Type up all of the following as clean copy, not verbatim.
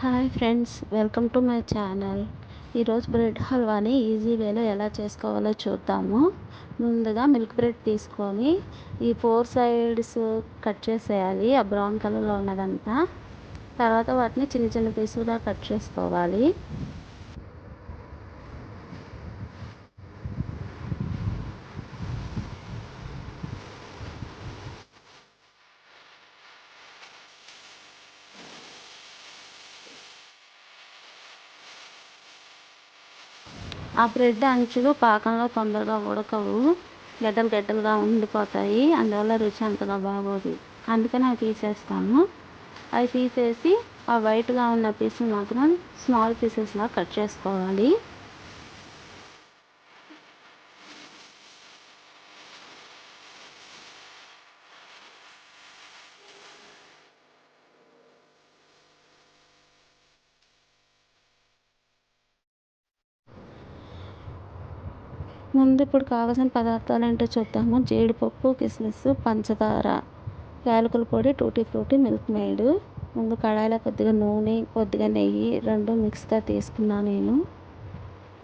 Hi friends, welcome to my channel. ఈరోజు bread హల్వాని easy వేలో ఎలా చేసుకోవాలో చూద్దాము. ముందుగా మిల్క్ బ్రెడ్ తీసుకొని ఈ 4 సైడ్స్ కట్ చేసేయాలి, ఆ బ్రౌన్ కలర్లో ఉన్నదంతా. తర్వాత వాటిని చిన్న చిన్న పీసులుగా కట్ చేసుకోవాలి. ఆ బ్రెడ్ అంచులు పాకంలో తొందరగా ఉడకవు, గడ్డలు గడ్డలుగా ఉండిపోతాయి. అందువల్ల రుచి అంతగా బాగోదు. అందుకని అవి తీసేస్తాము. అవి తీసేసి ఆ వైట్గా ఉన్న పీసులు మాత్రం స్మాల్ పీసెస్లా కట్ చేసుకోవాలి. ముందు ఇప్పుడు కావాల్సిన పదార్థాలు ఏంటో చూద్దాము. జీడిపప్పు, కిస్మిస్, పంచదార, యాలకుల పొడి, టూటీ ఫ్రూటీ, మిల్క్ మేడ్. ముందు కడాయిలో కొద్దిగా నూనె, కొద్దిగా నెయ్యి రెండు మిక్స్గా తీసుకున్నాను నేను.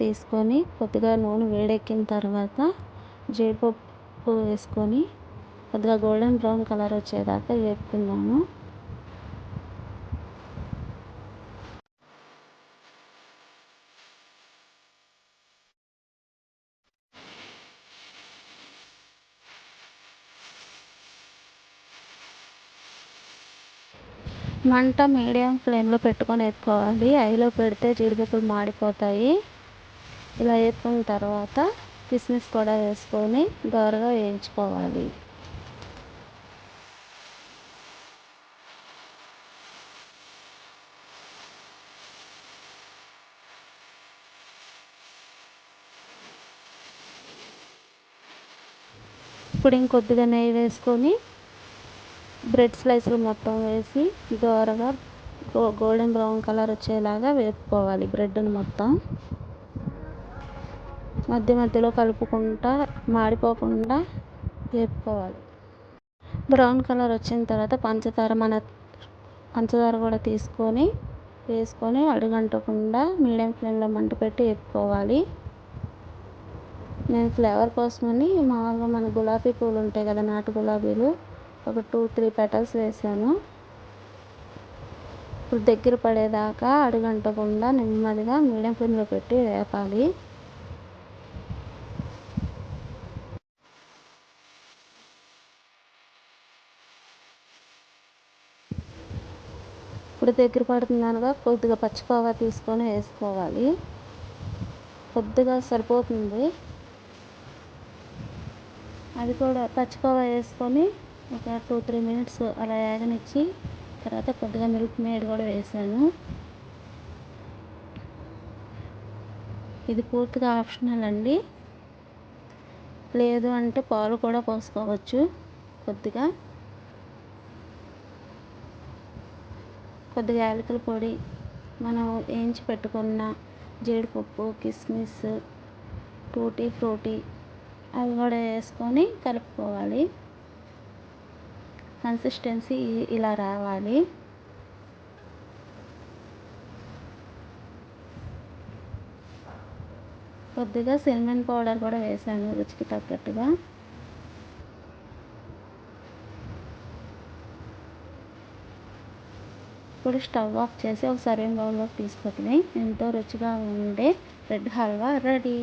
తీసుకొని కొద్దిగా నూనె వేడెక్కిన తర్వాత జీడిపప్పు వేసుకొని కొద్దిగా గోల్డెన్ బ్రౌన్ కలర్ వచ్చేదాకా వేపుకున్నాము. మంట మీడియం ఫ్లేమ్లో పెట్టుకొని వేపుకోవాలి. హైలో పెడితే జీడిపప్పులు మాడిపోతాయి. ఇలా వేపుకున్న తర్వాత కిస్మిస్ కూడా వేసుకొని దోరగా వేయించుకోవాలి. ఇప్పుడు ఇంకొద్దిగా నెయ్యి వేసుకొని బ్రెడ్ స్లైస్లు మొత్తం వేసి దోరగా గోల్డెన్ బ్రౌన్ కలర్ వచ్చేలాగా వేపుకోవాలి. బ్రెడ్ని మొత్తం మధ్య మధ్యలో కలుపుకుంటా మాడిపోకుండా వేపుకోవాలి. బ్రౌన్ కలర్ వచ్చిన తర్వాత పంచదార కూడా వేసుకొని అడుగంటకుండా మీడియం ఫ్లేమ్లో మంట పెట్టి వేపుకోవాలి. నేను ఫ్లేవర్ కోసమని మామూలుగా మన గులాబీ పూలు ఉంటాయి కదా, నాటు గులాబీలు, ఒక 2-3 పెటల్స్ వేసాను. ఇప్పుడు దగ్గర పడేదాకా అడుగంటకుండా నెమ్మదిగా మీడియం ఫ్లేమ్లో పెట్టి వేపాలి. ఇప్పుడు దగ్గర పడుతుందనగా కొద్దిగా పచ్చికోవా తీసుకొని వేసుకోవాలి. కొద్దిగా సరిపోతుంది. అది కూడా పచ్చికోవా వేసుకొని ఒక 2-3 మినిట్స్ అలా వేగనిచ్చి తర్వాత కొద్దిగా మిల్క్ మేడ్ కూడా వేసాను. ఇది పూర్తిగా ఆప్షనల్ అండి. లేదు అంటే పాలు కూడా పోసుకోవచ్చు. కొద్దిగా యాలకుల పొడి, మనం వేయించి పెట్టుకున్న జీడిపప్పు, కిస్మిస్, టూటీ ఫ్రూటీ అవి కూడా వేసుకొని కలుపుకోవాలి. కన్సిస్టెన్సీ ఇలా రావాలి. కొద్దిగా సిన్నమన్ పౌడర్ కూడా వేసాను రుచికి తగ్గట్టుగా. ఇప్పుడు స్టవ్ ఆఫ్ చేసి ఒక సర్వింగ్ బౌల్లోకి తీసుకొని ఎంతో రుచిగా ఉండే బ్రెడ్ హల్వా రెడీ.